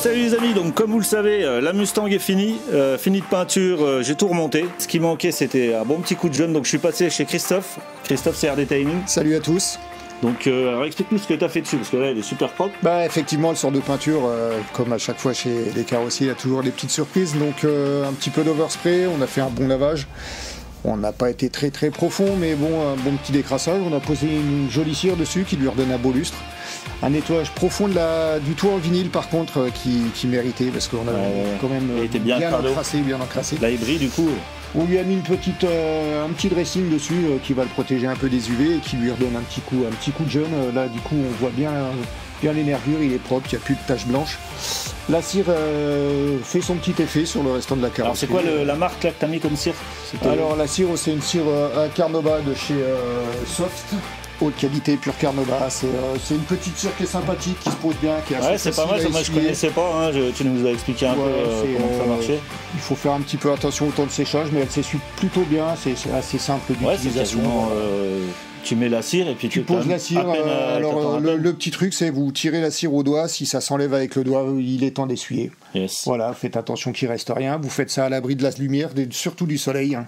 Salut les amis, donc comme vous le savez, la Mustang est finie, finie de peinture, j'ai tout remonté. Ce qui manquait c'était un bon petit coup de jeune, donc je suis passé chez Christophe. Christophe c'est RD Timing. Salut à tous. Donc alors explique-nous ce que tu as fait dessus, parce que là elle est super propre. Bah effectivement elle sort de peinture, comme à chaque fois chez les carrossiers, il y a toujours des petites surprises. Donc un petit peu d'overspray, on a fait un bon lavage. On n'a pas été très profond, mais bon, un bon petit décrassage. On a posé une jolie cire dessus qui lui redonne un beau lustre. Un nettoyage profond du toit en vinyle par contre qui méritait, parce qu'on a quand même bien encrassé. La hybride du coup. On lui a mis un petit dressing dessus qui va le protéger un peu des UV et qui lui redonne un petit coup de jeune. Là du coup on voit bien les nervures, il est propre, il n'y a plus de taches blanches. La cire fait son petit effet sur le restant de la carrosserie. Alors c'est quoi la marque là que tu as mis comme cire? Alors la cire c'est une cire Carnauba de chez Soft. Haute qualité, pure Carnauba. C'est une petite cire qui est sympathique, qui se pose bien, qui est assez c'est pas mal, moi je connaissais pas, hein, tu nous as expliqué un peu comment ça marchait. Il faut faire un petit peu attention au temps de séchage, mais elle s'essuie plutôt bien, c'est assez simple d'utilisation. Tu mets la cire et puis tu poses la cire. Alors le petit truc c'est vous tirez la cire au doigt, si ça s'enlève avec le doigt, il est temps d'essuyer. Yes. Voilà, faites attention qu'il reste rien, vous faites ça à l'abri de la lumière, surtout du soleil. Hein.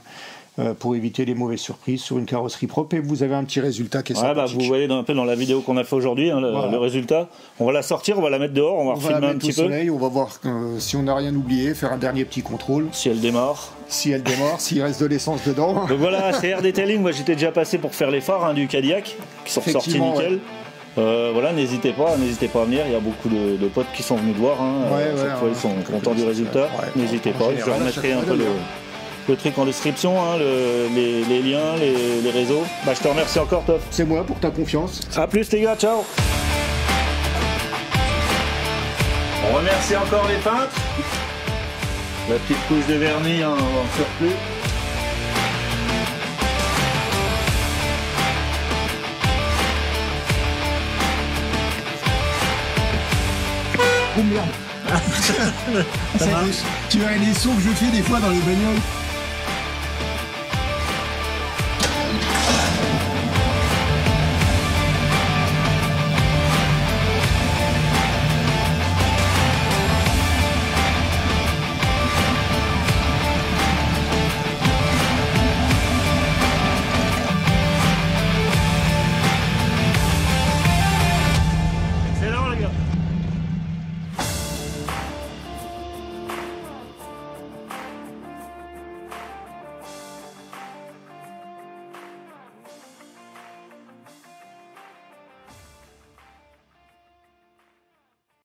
Pour éviter les mauvaises surprises sur une carrosserie propre, et vous avez un petit résultat qui est sympathique. Vous voyez un peu dans la vidéo qu'on a fait aujourd'hui, hein, le résultat. On va la sortir, on va la mettre dehors, on va refilmer un petit peu. Soleil, on va voir si on n'a rien oublié, faire un dernier petit contrôle. Si elle démarre. S'il reste de l'essence dedans. Donc voilà, c'est RD Timing. Moi j'étais déjà passé pour faire les phares du Cadillac, qui sont sortis nickel. Voilà, n'hésitez pas à venir, il y a beaucoup de potes qui sont venus de voir, hein. Chaque fois ils sont contents du résultat. N'hésitez pas, je remettrai un peu le truc en description, hein, les liens, les réseaux. Bah, je te remercie encore, Top. C'est moi pour ta confiance. A plus les gars, ciao. On remercie encore les peintres. La petite couche de vernis en surplus. Oh merde. Tu vois les sons que je fais des fois dans les bagnoles.